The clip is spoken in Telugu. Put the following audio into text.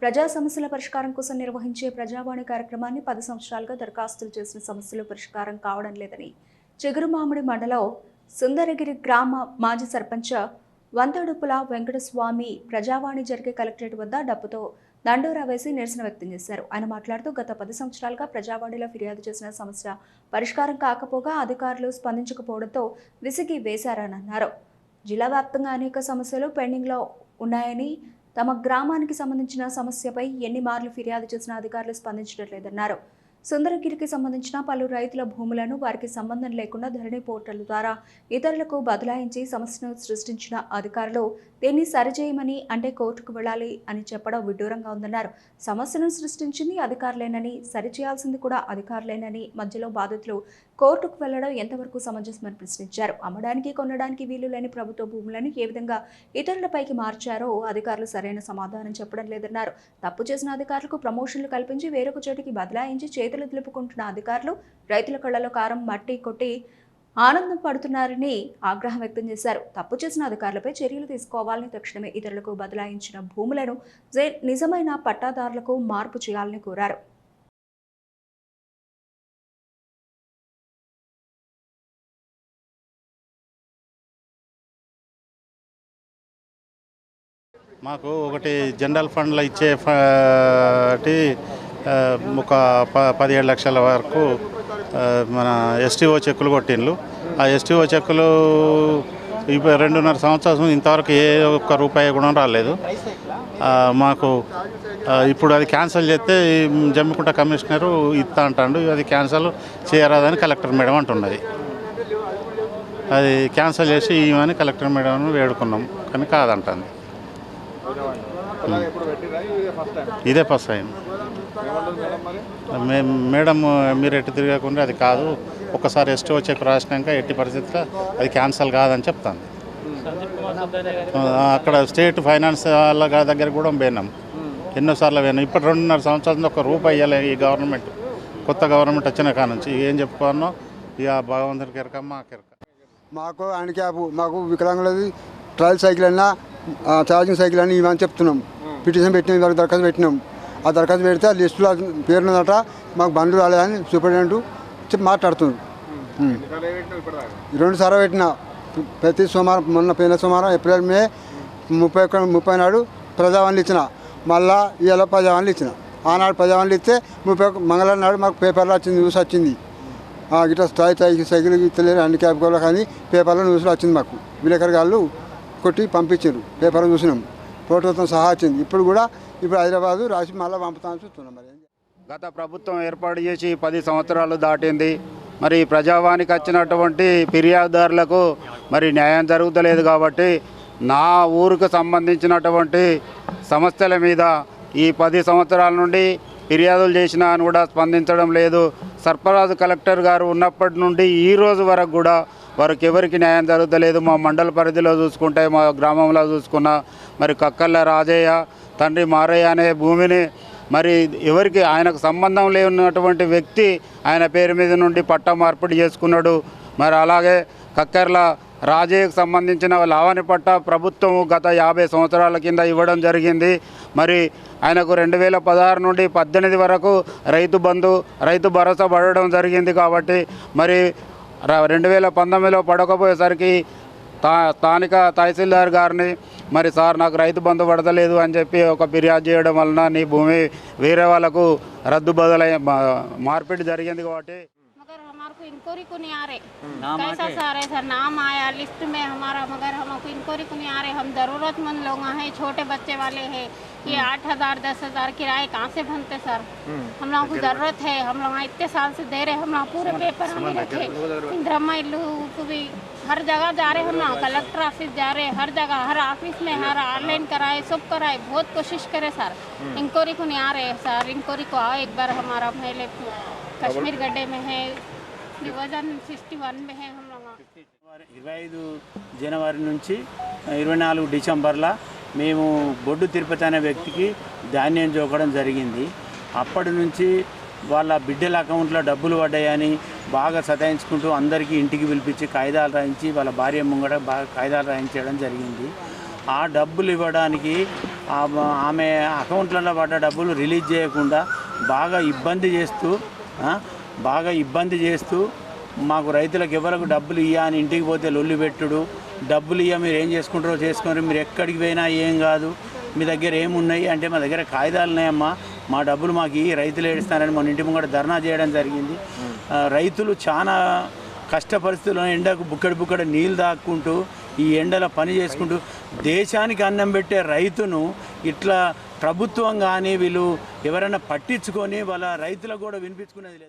ప్రజా సమస్యల పరిష్కారం కోసం నిర్వహించే ప్రజావాణి కార్యక్రమాన్ని 10 సంవత్సరాలుగా దరఖాస్తులు చేసిన సమస్యలు పరిష్కారం కావడం లేదని చిగురుమామిడి మండలం సుందరగిరి గ్రామ మాజీ సర్పంచ్ వంతడుపుల వెంకటస్వామి ప్రజావాణి జరిగే కలెక్టరేట్ వద్ద డప్పుతో దండోరా వేసి నిరసన వ్యక్తం చేశారు. ఆయన మాట్లాడుతూ గత 10 సంవత్సరాలుగా ప్రజావాణిలో ఫిర్యాదు చేసిన సమస్య పరిష్కారం కాకపోగా అధికారులు స్పందించకపోవడంతో విసిగి వేశారని అన్నారు. జిల్లా వ్యాప్తంగా అనేక సమస్యలు పెండింగ్లో ఉన్నాయని, తమ గ్రామానికి సంబంధించిన సమస్యపై ఎన్ని మార్లు ఫిర్యాదు చేసినా అధికారులు స్పందించట్లేదన్నారు. సుందరగిరికి సంబంధించిన పలు రైతుల భూములను వారికి సంబంధం లేకుండా ధరణి పోర్టల్ ద్వారా ఇతరులకు బదలాయించి సమస్యను సృష్టించిన అధికారులు దీన్ని సరిచేయమని అంటే కోర్టుకు వెళ్ళాలి అని చెప్పడం విడ్డూరంగా ఉందన్నారు. సమస్యను సృష్టించింది అధికారులేనని, సరిచేయాల్సింది కూడా అధికారులేనని, మధ్యలో బాధితులు కోర్టుకు వెళ్లడం ఎంతవరకు సమంజసమని ప్రశ్నించారు. అమ్మడానికి కొనడానికి వీలు లేని ప్రభుత్వ భూములను ఏ విధంగా ఇతరులపైకి మార్చారో అధికారులు సరైన సమాధానం చెప్పడం లేదన్నారు. తప్పు చేసిన అధికారులకు ప్రమోషన్లు కల్పించి వేరొక చోటికి బదలాయించి చేతులు దులుపుకుంటున్న అధికారులు రైతుల కళ్లలో కారం మట్టి కొట్టి ఆనందం పడుతున్నారని ఆగ్రహం వ్యక్తం చేశారు. తప్పు చేసిన అధికారులపై చర్యలు తీసుకోవాలని, తక్షణమే ఇతరులకు బదలాయించిన భూములను నిజమైన పట్టాదారులకు మార్పు చేయాలని కోరారు. మాకు ఒకటి జనరల్ ఫండ్లో ఇచ్చే ఒక 17 లక్షల వరకు మన ఎస్టీఓ చెక్కులు కొట్టిండ్రు. ఆ ఎస్టీఓ చెక్కులు 2.5 సంవత్సరం ఇంతవరకు ఏ ఒక్క రూపాయి కూడా రాలేదు మాకు. ఇప్పుడు అది క్యాన్సిల్ చేస్తే జమ్మికుంట కమిషనరు ఇస్తా అంటాడు. అది క్యాన్సిల్ చేయరాదని కలెక్టర్ మేడం అంటున్నది. అది క్యాన్సిల్ చేసి ఇవని కలెక్టర్ మేడం వేడుకున్నాం, కానీ కాదంటుంది. ఇదే ఫస్ట్ టైం. మేడం మీరు ఎటు తిరగకుండా అది కాదు, ఒక్కసారి ఎస్టీఓ చెక్ రాసినాక ఎట్టి పరిస్థితుల్లో అది క్యాన్సిల్ కాదని చెప్తాను. అక్కడ స్టేట్ ఫైనాన్స్ వాళ్ళ దగ్గర కూడా పోయినాం, ఎన్నోసార్లు పోయినాం. ఇప్పుడు 2.5 సంవత్సరాల ఒక రూపాయి ఇవ్వాలి ఈ గవర్నమెంట్, కొత్త గవర్నమెంట్ వచ్చిన కాడ నుంచి. ఏం చెప్పుకోనో ఇక భగవంతుడికి ఎరక మాకు ఎరక. మాకు హ్యాండిక్యాప్, మాకు వికలాంగులది ట్రయల్ సైకిల్ అయినా ఛార్జింగ్ సైకిల్ అని ఇవన్నీ చెప్తున్నాం. పిటిషన్ పెట్టినాం, ఇవాళ దరఖాస్తు పెట్టినాం. ఆ దరఖాస్తు పెడితే ఆ లిస్టులో పేరున్నదట, మాకు బండ్లు రాలేదని సూపరింటెండెంట్ చెప్పి మాట్లాడుతున్నాడు. 2 సార్లు పెట్టిన, ప్రతి సోమవారం, మొన్న పోయిన సోమవారం ఏప్రిల్ మే 30 నాడు ప్రజావాణిలు ఇచ్చిన, మళ్ళా ఇవాళ ప్రజావాణిలు ఇచ్చిన. ఆనాడు ప్రజావాణిలు ఇస్తే 30 మంగళవారం నాడు మాకు పేపర్లో వచ్చింది, న్యూస్ వచ్చింది. గిట్లా స్థాయి సైకిల్ ఇస్తలేరు హ్యాండిక్యాప్ కూడా, కానీ పేపర్లో న్యూస్లో వచ్చింది. మాకు విలేకరు గారు కొట్టి పంపించారు, పేపర్లో చూసినాం, ఫోటోతో సహా వచ్చింది. ఇప్పుడు హైదరాబాదు రాసి మళ్ళీ పంపుతామని చూస్తున్నాం. మరి గత ప్రభుత్వం ఏర్పాటు చేసి 10 సంవత్సరాలు దాటింది. మరి ప్రజావానికి వచ్చినటువంటి ఫిర్యాదుదారులకు మరి న్యాయం జరుగుతలేదు. కాబట్టి నా ఊరికి సంబంధించినటువంటి సమస్యల మీద ఈ 10 సంవత్సరాల నుండి ఫిర్యాదులు చేసినా అని కూడా స్పందించడం లేదు. సర్పరాజు కలెక్టర్ గారు ఉన్నప్పటి నుండి ఈ రోజు వరకు కూడా వారికి ఎవరికి న్యాయం జరుగుతలేదు. మా మండల పరిధిలో చూసుకుంటే, మా గ్రామంలో చూసుకున్న మరి కక్కల్ల రాజయ్య తండ్రి మారయ్య అనే భూమిని మరి ఎవరికి ఆయనకు సంబంధం లేనటువంటి వ్యక్తి ఆయన పేరు మీద నుండి పట్టా మార్పిడి చేసుకున్నాడు. మరి అలాగే కక్కర్ల రాజయ్యకు సంబంధించిన లావణి పట్టా ప్రభుత్వం గత 50 సంవత్సరాల కింద ఇవ్వడం జరిగింది. మరి ఆయనకు 2016 నుండి 18 వరకు రైతు బంధు, రైతు భరోసా పడడం జరిగింది. కాబట్టి మరి 2019లో పడకపోయేసరికి స్థానిక తహసీల్దార్ గారిని మరి సార్ నాకు రైతు బంధు పడతలేదు అని చెప్పి ఒక ఫిర్యాదు చేయడం వలన నీ భూమి వేరే వాళ్ళకు రద్దు బదులై మార్పిడి జరిగింది. కాబట్టి हमारे को इंक्वायरी को नहीं आ रहे, कैसा सर है सर, नाम आया लिस्ट में हमारा, मगर हमको इंक्वायरी को नहीं आ रहे. हम ज़रूरतमंद लोग हैं, छोटे बच्चे वाले हैं. ये 8,000 10,000 किराए कहाँ से बनते सर? हम लोगों को ज़रूरत है. हम लोग इतने साल से दे रहे, हम लोग पूरे पेपर हमें रखे. इंदिरा इल्लू को भी हर जगह जा रहे, हम लोग कलेक्टर ऑफिस जा रहे, हर जगह, हर ऑफिस में, हर ऑनलाइन कराए, सब कराए, बहुत कोशिश करे सर. इंक्वायरी को नहीं आ रहे सर. इंक्वायरी को आओ एक बार. हमारा पहले कश्मीर गड्ढे में है, डिवीजन 61 में है. हम लोग 25 జనవరి నుంచి 24 డిసెంబర్లో మేము బొడ్డు తిరుపతి అనే వ్యక్తికి ధాన్యం జోకడం జరిగింది. అప్పటి నుంచి వాళ్ళ బిడ్డల అకౌంట్లో డబ్బులు పడ్డాయని బాగా సతాయించుకుంటూ అందరికీ ఇంటికి పిలిపించి కాగితాలు రాయించి వాళ్ళ భార్య ముంగట బాగా కాగితాలు రాయించడం జరిగింది. ఆ డబ్బులు ఇవ్వడానికి ఆమె అకౌంట్లలో పడ్డ డబ్బులు రిలీజ్ చేయకుండా బాగా ఇబ్బంది చేస్తూ మాకు రైతులకు ఎవరికి డబ్బులు ఇయ్యా అని ఇంటికి పోతే లొల్లి పెట్టుడు, డబ్బులు ఇయ్య మీరు ఏం చేసుకుంటారో చేసుకోండి, మీరు ఎక్కడికి పోయినా ఏం కాదు, మీ దగ్గర ఏమున్నాయి అంటే మా దగ్గర కాగితాలు ఉన్నాయమ్మా, మా డబ్బులు మాకు ఈ రైతులు ఏడుస్తారని మన ఇంటి ముంగట ధర్నా చేయడం జరిగింది. రైతులు చాలా కష్ట పరిస్థితుల్లో ఎండకు బుక్కడి నీళ్ళు తాక్కుంటూ ఈ ఎండలో పని చేసుకుంటూ దేశానికి అన్నం పెట్టే రైతును ఇట్లా ప్రభుత్వం కానీ వీళ్ళు ఎవరైనా పట్టించుకొని వాళ్ళ రైతులకు కూడా వినిపించుకునేది లేదు.